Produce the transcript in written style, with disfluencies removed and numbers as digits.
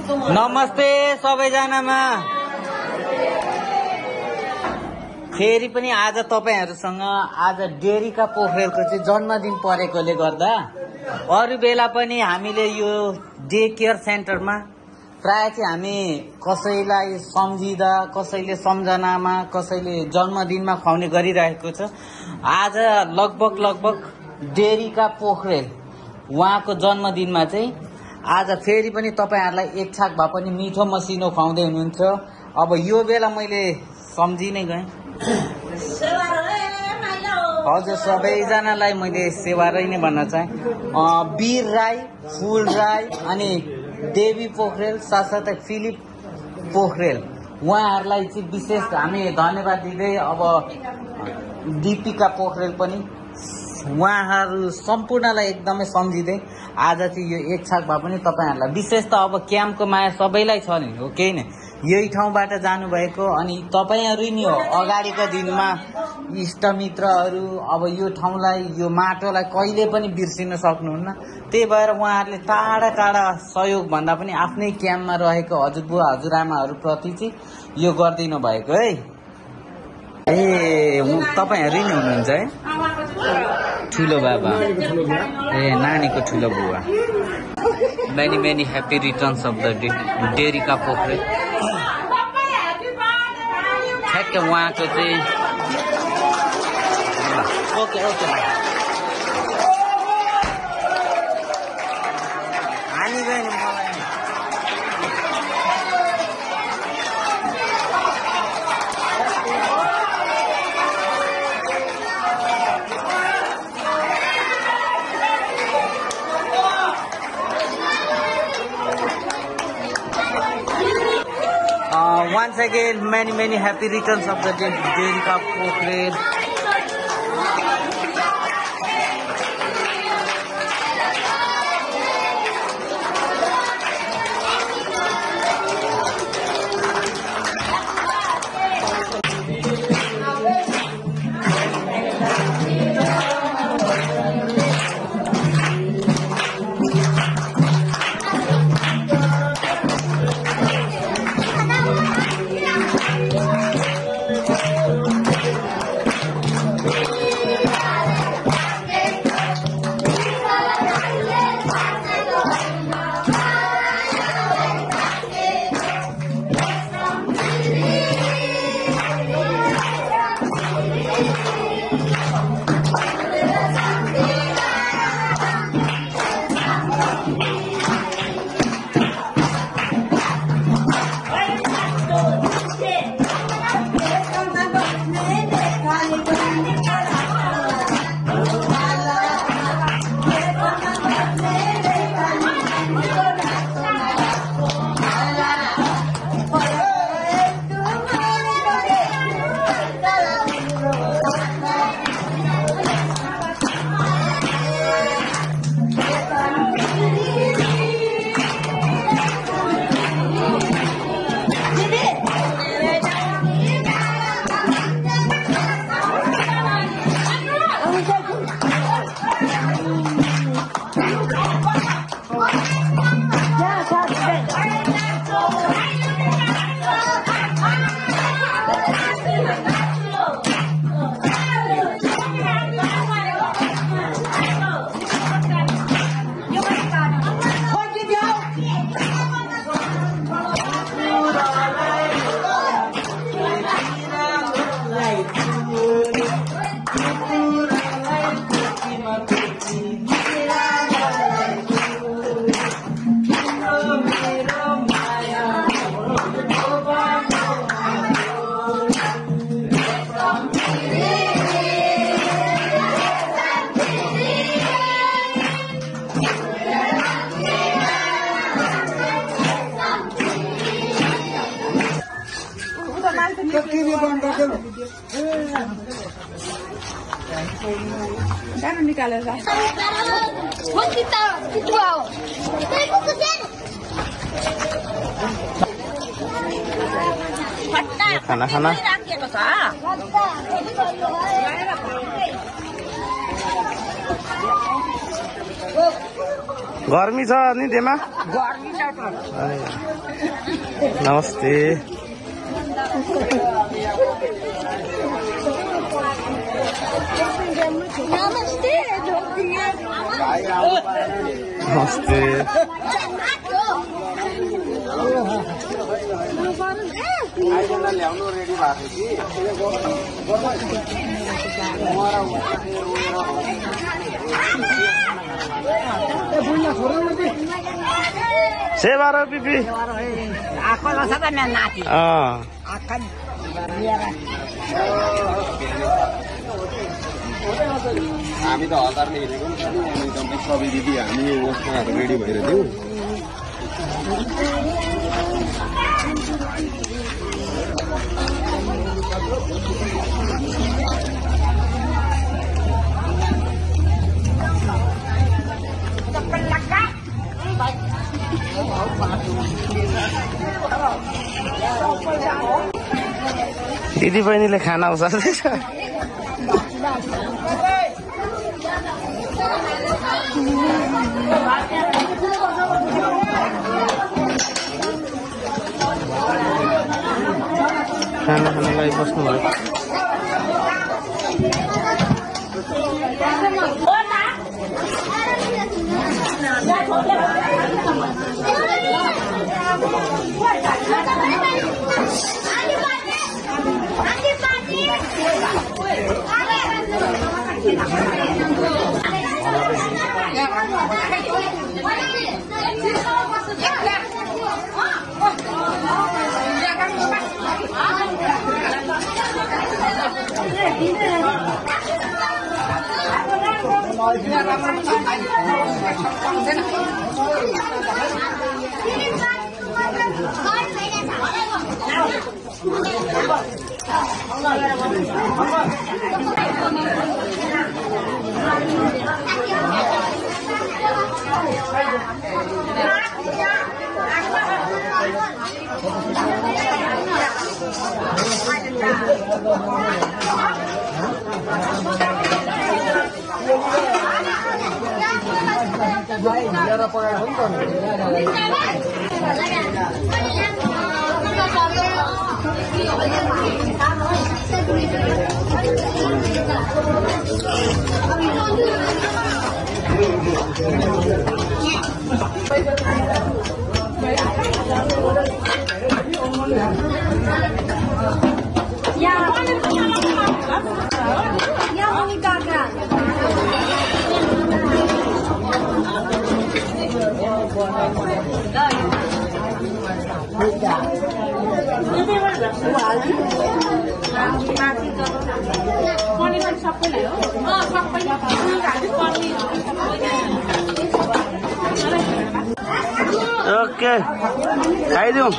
नमस्ते सबैजनामा। फेरि पनि आज तपाईहरुसँग आज डेरीका पोखरेलको चाहिँ जन्मदिन परेकोले गर्दा अरु बेला पनि हामीले यो डे केयर सेन्टरमा प्राय चाहिँ हामी कसैलाई सम्झिदा, कसैले सम्झनामा, कसैले जन्मदिनमा खुवाउने गरिरहेको छ। आज लगभग डेरीका पोखरेल उहाँको जन्मदिनमा चाहिँ आज फेरि पनि तपाईहरुलाई एक छाक भए पनि मिठो मसिनो खुवाउँदै हुनुहुन्छ। अब यो बेला मैले सम्झि नै गएँ। हजुर सबैजनालाई मैले सेवारै नै भन्न चाहे। वीर राई, फूल राई अनि देवी पोखरेल साथसाथै फिलिप पोखरेल उहाँहरूलाई चाहिँ विशेष हामी धन्यवाद दिँदै अब दीपिका पोखरेल पनि उहाँहरू सम्पूर्णलाई एकदमै सम्झिँदै आज चाहिँ यो एक छाक भए पनि तपाईहरुलाई विशेष त अब क्याम्पको माया सबैलाई छ नि, हो केही नै यही ठाउँबाट जानुभएको अनि तपाईहरु नि हो अगाडिको दिनमा इष्टमित्रहरू अब यो ठाउँलाई यो माटोलाई कहिले पनि बिर्सिन सक्नुहुन्न। त्यही भएर उहाँहरूले टाढा टाढा सहयोग भन्दा पनि आफ्नै क्याम्पमा रहेको हजुरबुवा हजुरआमाहरू प्रति चाहिँ यो गरिदिनु भएको है। ए तपाईहरु नि हुनुहुन्छ है? ठुलो बाबा ए नानीको ठुलो बुवा। Many happy returns of the day डेरीका पोखरेल। ठ्याक्कै उहाँको चाहिँ ओके हामी गयो नि मलाई once again many happy returns of the day Derika Pokhreil. खाना गर्मी छ नि त्यमा? गर्मी छ त। नमस्ते। नमस्ते। सेवा र पिपी हामी त हतारले हिँडेको नि सबै दिदी हामी उसमा रेडी भएर थियौँ। दिदी बहिनीले खाना उसाल्दैछ। खाना खानलाई बस्नु भयो। ओके खाइदिउँ।